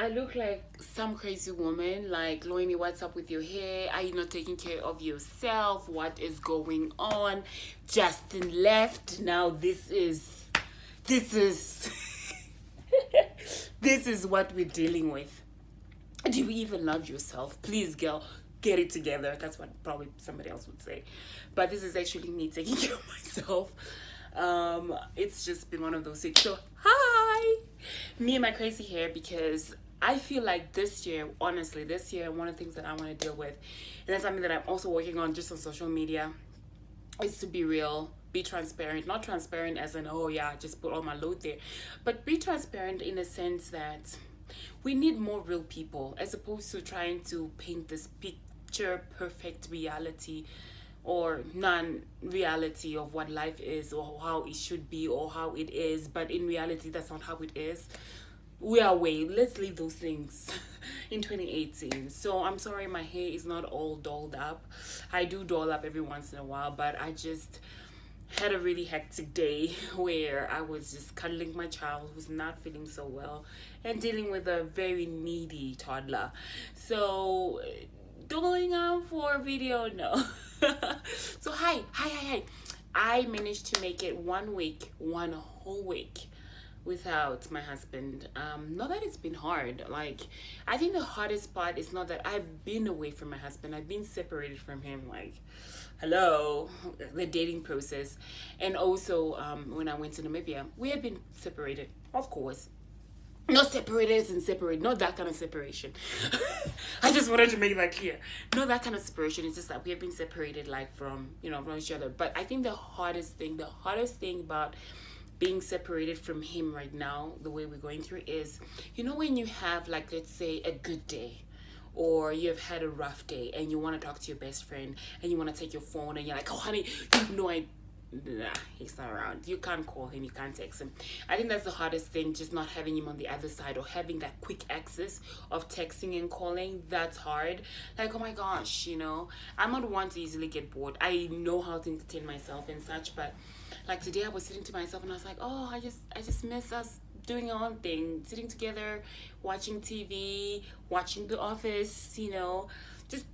I look like some crazy woman. Like, Loini, what's up with your hair? Are you not taking care of yourself? What is going on? Justin left. Now this is this is what we're dealing with. Do you even love yourself? Please, girl, get it together. That's what probably somebody else would say. But this is actually me taking care of myself. It's just been one of those weeks. So, hi! Me and my crazy hair, because I feel like this year, honestly, this year, one of the things that I want to deal with, and that's something that I'm also working on just on social media, is to be real, be transparent. Not transparent as in, oh yeah, just put all my load there, but be transparent in a sense that we need more real people as opposed to trying to paint this picture perfect reality or non-reality of what life is or how it should be or how it is, but in reality that's not how it is. We are way, let's leave those things in 2018. So I'm sorry my hair is not all dolled up. I do doll up every once in a while, but I just had a really hectic day where I was just cuddling my child who's not feeling so well and dealing with a very needy toddler. So going on for a video, no. So hi. I managed to make it 1 week, one whole week without my husband. Not that it's been hard. Like, I think the hardest part is not that I've been away from my husband. I've been separated from him. Like, hello, the dating process, and also when I went to Namibia, we have been separated, of course. Not separated as in separate, not that kind of separation. I just wanted to make that clear. Not that kind of separation. It's just that we have been separated, like from from each other. But I think the hardest thing about being separated from him right now, the way we're going through, is when you have, like, let's say a good day, or you've had a rough day and you want to talk to your best friend and you want to take your phone and you're like, oh honey, you have no idea. Nah, he's not around. You can't call him, you can't text him. I think that's the hardest thing, just not having him on the other side or having that quick access of texting and calling. That's hard. Like, oh my gosh, I'm not one to easily get bored. I know how to entertain myself and such, but like today I was sitting to myself and I was like, oh, I just miss us doing our own thing, sitting together, watching TV, watching The Office, just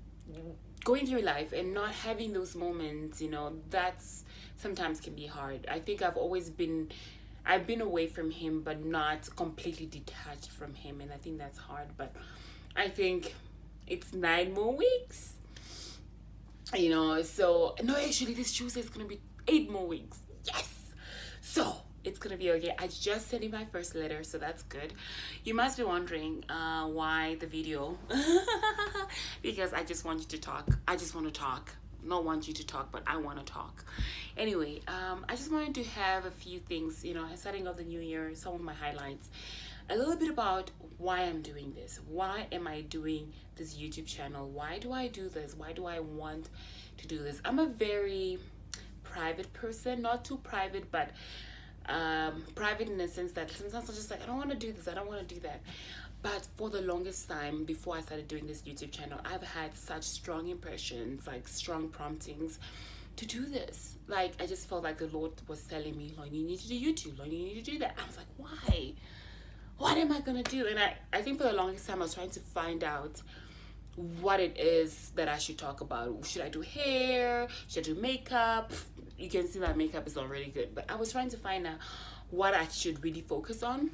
going through life and not having those moments, that's sometimes can be hard. I think I've been away from him but not completely detached from him, and I think that's hard. But I think it's 9 more weeks, so no, actually this Tuesday is gonna be 8 more weeks. Yes. So it's gonna be okay. I just sent him my first letter, so that's good. You must be wondering why the video. Because I just want you to talk. I just want to talk. Not want you to talk, but I want to talk. Anyway, I just wanted to have a few things, starting off the new year, some of my highlights, a little bit about why I'm doing this. Why am I doing this YouTube channel? Why do I do this? Why do I want to do this? I'm a very private person, not too private, but private in the sense that sometimes I'm just like, I don't want to do this, I don't want to do that. But for the longest time before I started doing this YouTube channel, I've had such strong impressions, like strong promptings to do this. Like, I just felt like the Lord was telling me, like, you need to do YouTube, like, you need to do that. I was like, why? What am I gonna do? And I think for the longest time I was trying to find out what it is that I should talk about. Should I do hair? Should I do makeup? You can see that makeup is already good, but I was trying to find out what I should really focus on,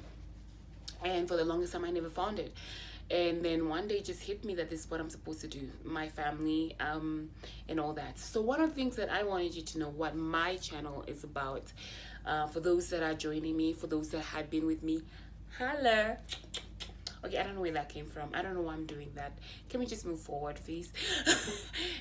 and for the longest time I never found it. And then one day it just hit me that this is what I'm supposed to do, my family, and all that. So one of the things that I wanted you to know what my channel is about, for those that are joining me, for those that have been with me, holla. Okay, I don't know where that came from. I don't know why I'm doing that. Can we just move forward, please?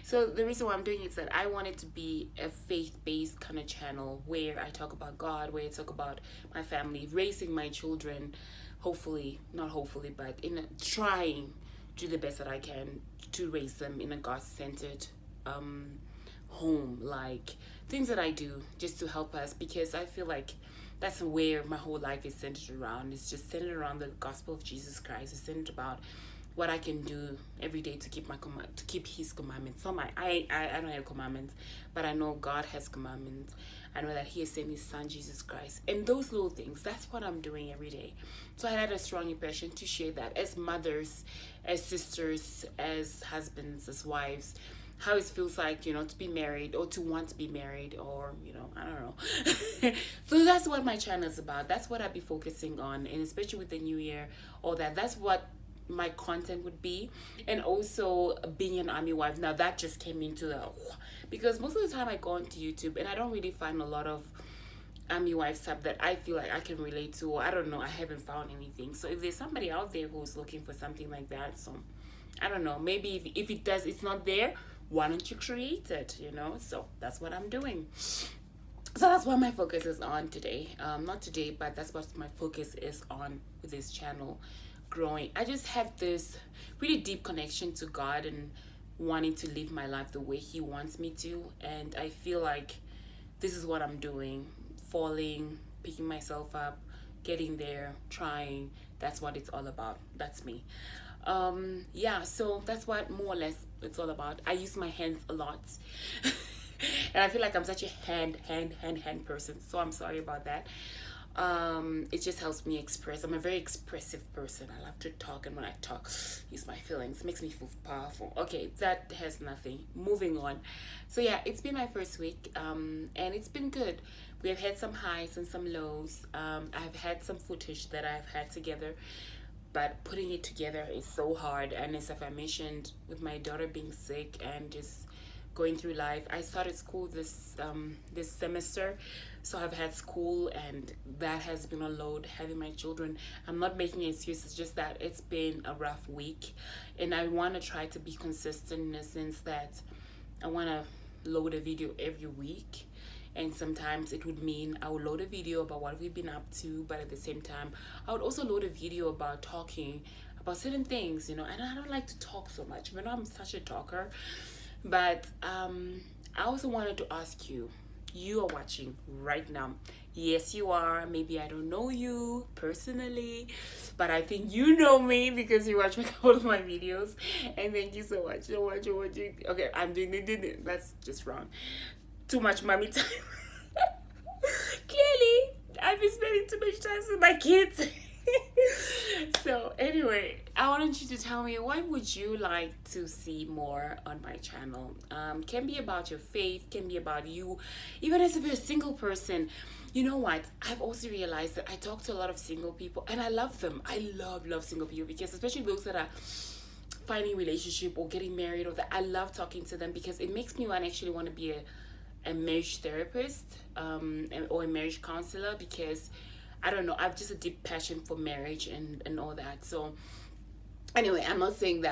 So the reason why I'm doing it is that I want it to be a faith-based kind of channel where I talk about God, where I talk about my family, raising my children, hopefully, not hopefully, but trying to do the best that I can to raise them in a God-centered home. Like, things that I do just to help us, because I feel like that's where my whole life is centered around. It's just centered around the gospel of Jesus Christ. It's centered about what I can do every day to keep to keep His commandments. Some I don't have commandments, but I know God has commandments. I know that He has sent His Son Jesus Christ, and those little things. That's what I'm doing every day. So I had a strong impression to share that as mothers, as sisters, as husbands, as wives, how it feels like, to be married or to want to be married, or I don't know. So that's what my channel is about. That's what I'll be focusing on, and especially with the new year, all that's what my content would be. And also being an army wife. Now that just came into the, because most of the time I go onto YouTube and I don't really find a lot of army wife stuff that I feel like I can relate to, or I don't know, I haven't found anything. So if there's somebody out there who's looking for something like that, so I don't know, maybe if it's not there, why don't you create it, So that's what I'm doing. So that's what my focus is on today. Not today, but that's what my focus is on with this channel, growing. I just have this really deep connection to God and wanting to live my life the way He wants me to. And I feel like this is what I'm doing. Falling, picking myself up, getting there, trying. That's what it's all about. That's me. So that's what more or less it's all about. I use my hands a lot. And I feel like I'm such a hand person. So I'm sorry about that. It just helps me express. I'm a very expressive person. I love to talk, and when I talk, use my feelings. It makes me feel powerful. Okay, that has nothing. Moving on. So yeah, it's been my first week, and it's been good. We have had some highs and some lows. I've had some footage that I've had together, but putting it together is so hard. And as I mentioned, with my daughter being sick and just going through life, I started school this semester, so I've had school, and that has been a load, having my children. I'm not making excuses, just that it's been a rough week, and I want to try to be consistent in the sense that I want to load a video every week. And sometimes it would mean I would load a video about what we've been up to, but at the same time I would also load a video about talking about certain things, and I don't like to talk so much, I'm such a talker. But I also wanted to ask you are watching right now. Yes, you are. Maybe I don't know you personally, but I think you know me because you watch a couple of my videos. And thank you so much for watching. Okay, I'm doing it. That's just wrong. Too much mommy time. Clearly, I've been spending too much time with my kids. So anyway, I wanted you to tell me, what would you like to see more on my channel? Can be about your faith, can be about you, even as if you're a single person. You know what, I've also realized that I talk to a lot of single people, and I love them. I love single people, because especially those that are finding relationship or getting married, or that, I love talking to them, because it makes me actually want to be a marriage therapist, or a marriage counselor, because I don't know, I have just a deep passion for marriage and all that. So anyway, I'm not saying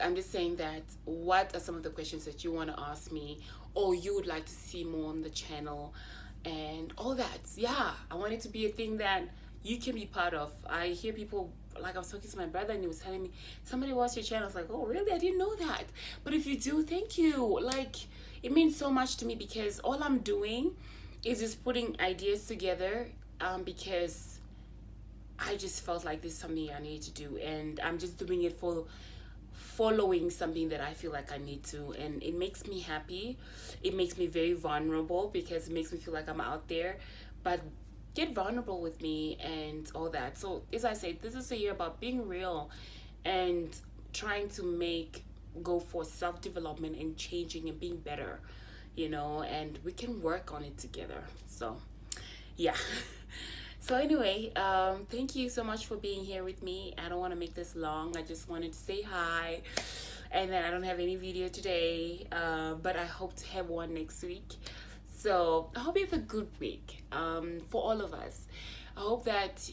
I'm just saying that, what are some of the questions that you want to ask me, or you would like to see more on the channel, and all that. Yeah, I want it to be a thing that you can be part of. I hear people, like I was talking to my brother, and he was telling me, somebody watched your channel. I was like, oh really? I didn't know that. But if you do, thank you. Like, it means so much to me, because all I'm doing is just putting ideas together, because I just felt like this is something I need to do, and I'm just doing it for following something that I feel like I need to, and it makes me happy. It makes me very vulnerable, because it makes me feel like I'm out there. But get vulnerable with me and all that. So as I say, this is a year about being real and trying to go for self-development and changing and being better, and we can work on it together. So yeah. So anyway, thank you so much for being here with me. I don't want to make this long. I just wanted to say hi. And then I don't have any video today, but I hope to have one next week. So I hope you have a good week, for all of us. I hope that,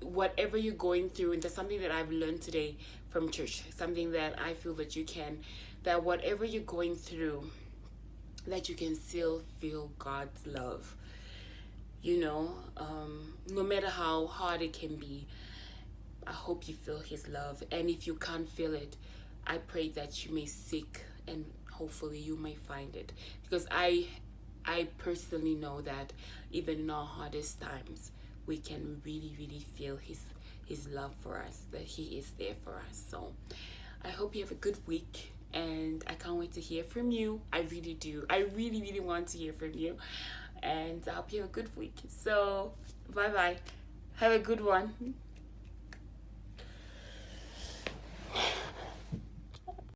whatever you're going through, and that's something that I've learned today from church, something that I feel that whatever you're going through, that you can still feel God's love. No matter how hard it can be, I hope you feel His love. And if you can't feel it, I pray that you may seek, and hopefully you may find it. Because I personally know that even in our hardest times, we can really feel His his love for us, that he is there for us. So I hope you have a good week, and I can't wait to hear from you. I really do. I really, really want to hear from you, and I hope you have a good week. So bye bye. Have a good one.